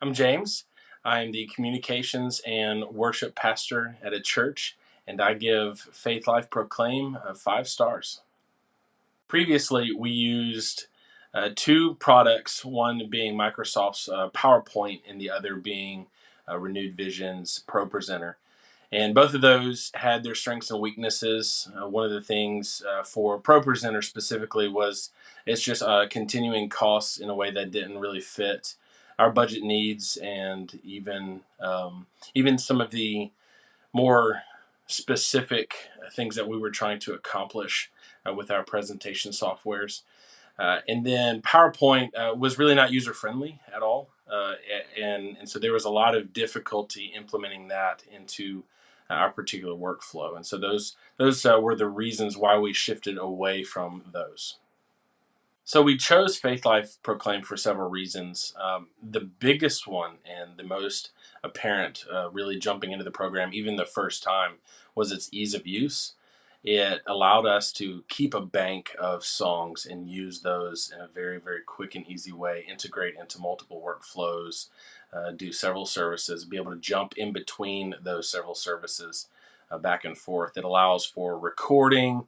I'm James. I'm the communications and worship pastor at a church, and I give Faithlife Proclaim 5 stars. Previously, we used two products, one being Microsoft's PowerPoint and the other being Renewed Vision's Pro Presenter. And both of those had their strengths and weaknesses. One of the things for Pro Presenter specifically was it's just continuing costs in a way that didn't really fit our budget needs, and even some of the more specific things that we were trying to accomplish with our presentation softwares. And then PowerPoint was really not user friendly at all, and so there was a lot of difficulty implementing that into our particular workflow. And so those were the reasons why we shifted away from those. So we chose Faithlife Proclaim for several reasons. The biggest one and the most apparent, really jumping into the program even the first time, was its ease of use. It allowed us to keep a bank of songs and use those in a very, very quick and easy way, integrate into multiple workflows, do several services, be able to jump in between those several services back and forth. It allows for recording,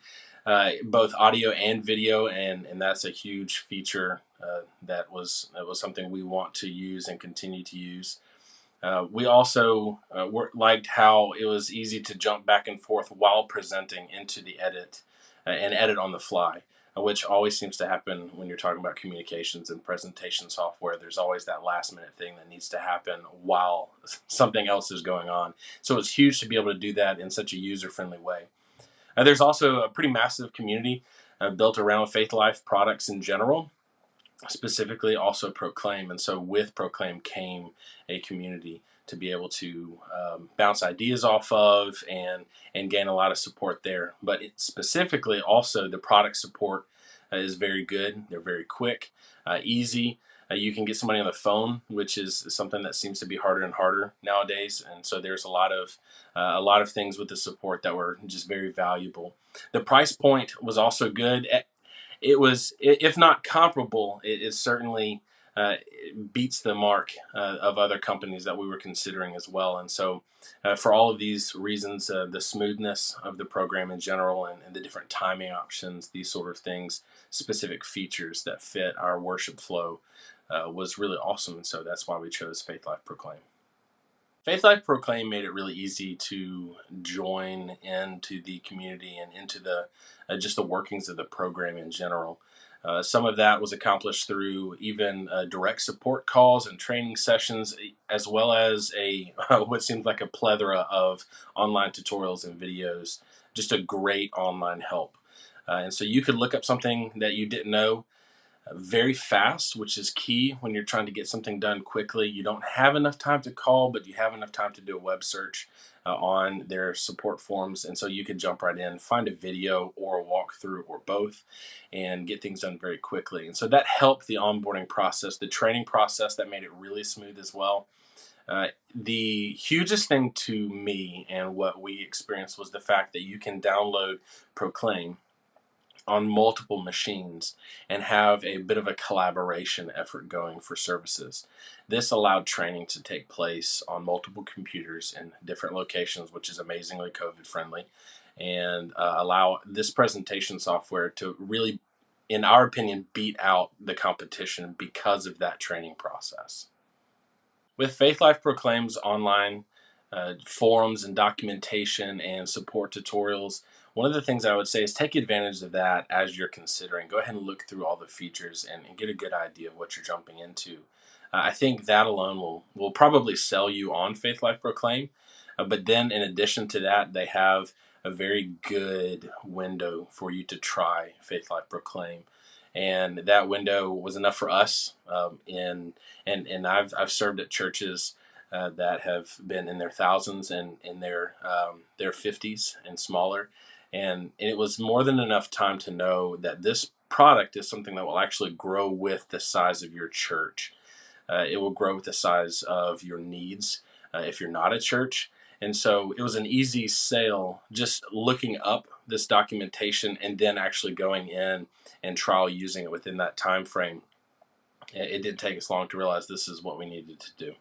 both audio and video, and that's a huge feature that was something we want to use and continue to use. We also liked how it was easy to jump back and forth while presenting into the edit and edit on the fly, which always seems to happen when you're talking about communications and presentation software. There's always that last minute thing that needs to happen while something else is going on. So it's huge to be able to do that in such a user-friendly way. There's also a pretty massive community built around Faithlife products in general, specifically also Proclaim. And so with Proclaim came a community to be able to bounce ideas off of and gain a lot of support there. But specifically also the product support is very good. They're very quick, easy. You can get somebody on the phone, which is something that seems to be harder and harder nowadays. And so there's a lot of things with the support that were just very valuable. The price point was also good. It was, if not comparable, it certainly beats the mark of other companies that we were considering as well. And so for all of these reasons, the smoothness of the program in general and the different timing options, these sort of things, specific features that fit our worship flow was really awesome. And so that's why we chose Faithlife Proclaim. Faithlife Proclaim made it really easy to join into the community and into the just the workings of the program in general. Some of that was accomplished through even direct support calls and training sessions, as well as a what seems like a plethora of online tutorials and videos. Just a great online help. And so you could look up something that you didn't know very fast, which is key when you're trying to get something done quickly. You don't have enough time to call, but you have enough time to do a web search on their support forums. And so you can jump right in, find a video or a walkthrough or both, and get things done very quickly. And so that helped the onboarding process, the training process, that made it really smooth as well. The hugest thing to me and what we experienced was the fact that you can download Proclaim on multiple machines and have a bit of a collaboration effort going for services. This allowed training to take place on multiple computers in different locations, which is amazingly COVID friendly, and allow this presentation software to really, in our opinion, beat out the competition because of that training process. With Faithlife Proclaim's online forums and documentation and support tutorials, one of the things I would say is take advantage of that as you're considering. Go ahead and look through all the features and get a good idea of what you're jumping into. I think that alone will probably sell you on Faithlife Proclaim. But then in addition to that, they have a very good window for you to try Faithlife Proclaim. And that window was enough for us. And I've served at churches that have been in their thousands and in their 50s and smaller. And it was more than enough time to know that this product is something that will actually grow with the size of your church. It will grow with the size of your needs if you're not a church. And so it was an easy sale just looking up this documentation and then actually going in and trial using it within that time frame. it didn't take us long to realize this is what we needed to do.